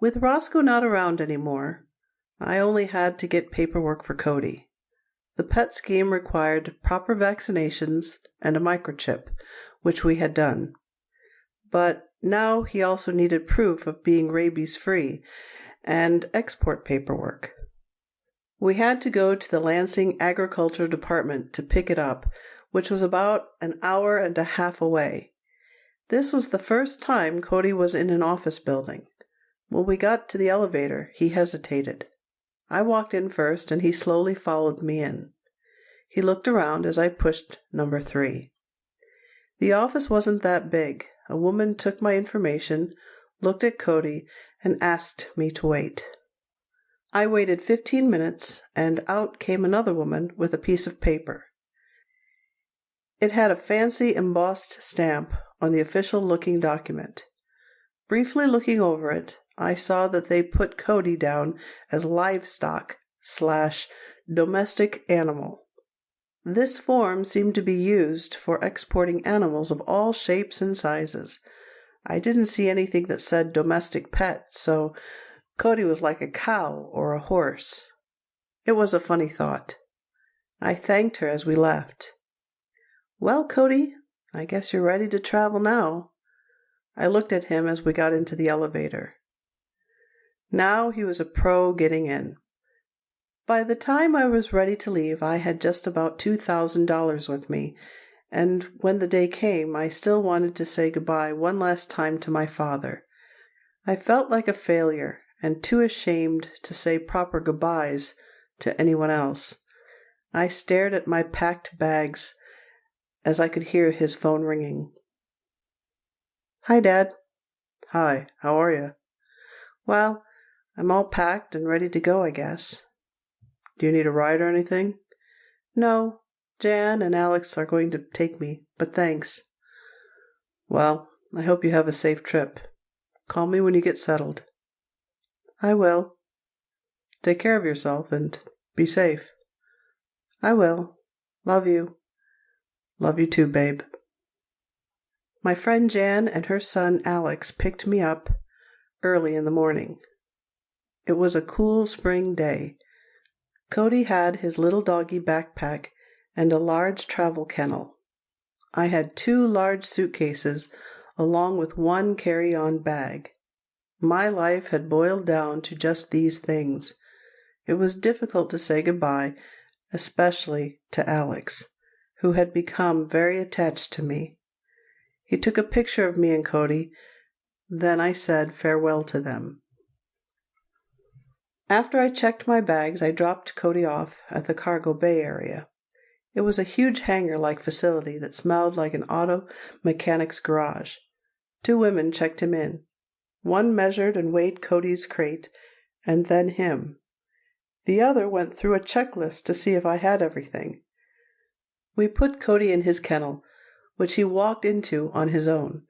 With Roscoe not around anymore, I only had to get paperwork for Cody. The pet scheme required proper vaccinations and a microchip, which we had done. But now he also needed proof of being rabies-free and export paperwork. We had to go to the Lansing Agriculture Department to pick it up, which was about an hour and a half away. This was the first time Cody was in an office building. When we got to the elevator, he hesitated. I walked in first, and he slowly followed me in. He looked around as I pushed number 3. The office wasn't that big. A woman took my information, looked at Cody, and asked me to wait. I waited 15 minutes, and out came another woman with a piece of paper. It had a fancy embossed stamp on the official-looking document. Briefly looking over it, I saw that they put Cody down as livestock/domestic animal. This form seemed to be used for exporting animals of all shapes and sizes. I didn't see anything that said domestic pet, so Cody was like a cow or a horse. It was a funny thought. I thanked her as we left. "Well, Cody, I guess you're ready to travel now." I looked at him as we got into the elevator. Now he was a pro getting in. By the time I was ready to leave, I had just about $2,000 with me, and when the day came, I still wanted to say goodbye one last time to my father. I felt like a failure, and too ashamed to say proper goodbyes to anyone else. I stared at my packed bags as I could hear his phone ringing. "Hi, Dad." "Hi, how are you?" "Well, I'm all packed and ready to go, I guess." "Do you need a ride or anything?" "No, Jan and Alex are going to take me, but thanks." "Well, I hope you have a safe trip. Call me when you get settled." "I will." "Take care of yourself and be safe." "I will. Love you." "Love you too, babe." My friend Jan and her son Alex picked me up early in the morning. It was a cool spring day. Cody had his little doggy backpack and a large travel kennel. I had 2 large suitcases along with 1 carry-on bag. My life had boiled down to just these things. It was difficult to say goodbye, especially to Alex, who had become very attached to me. He took a picture of me and Cody, then I said farewell to them. After I checked my bags, I dropped Cody off at the cargo bay area. It was a huge hangar-like facility that smelled like an auto mechanic's garage. 2 women checked him in. One measured and weighed Cody's crate, and then him. The other went through a checklist to see if I had everything. We put Cody in his kennel, which he walked into on his own.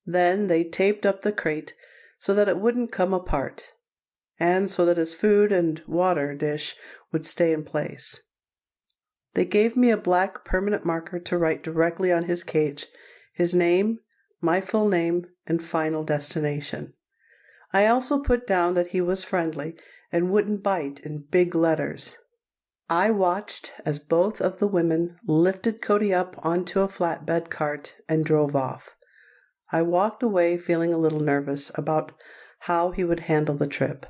Then they taped up the crate so that it wouldn't come apart, and so that his food and water dish would stay in place. They gave me a black permanent marker to write directly on his cage, his name, my full name, and final destination. I also put down that he was friendly and wouldn't bite in big letters. I watched as both of the women lifted Cody up onto a flatbed cart and drove off. I walked away feeling a little nervous about how he would handle the trip.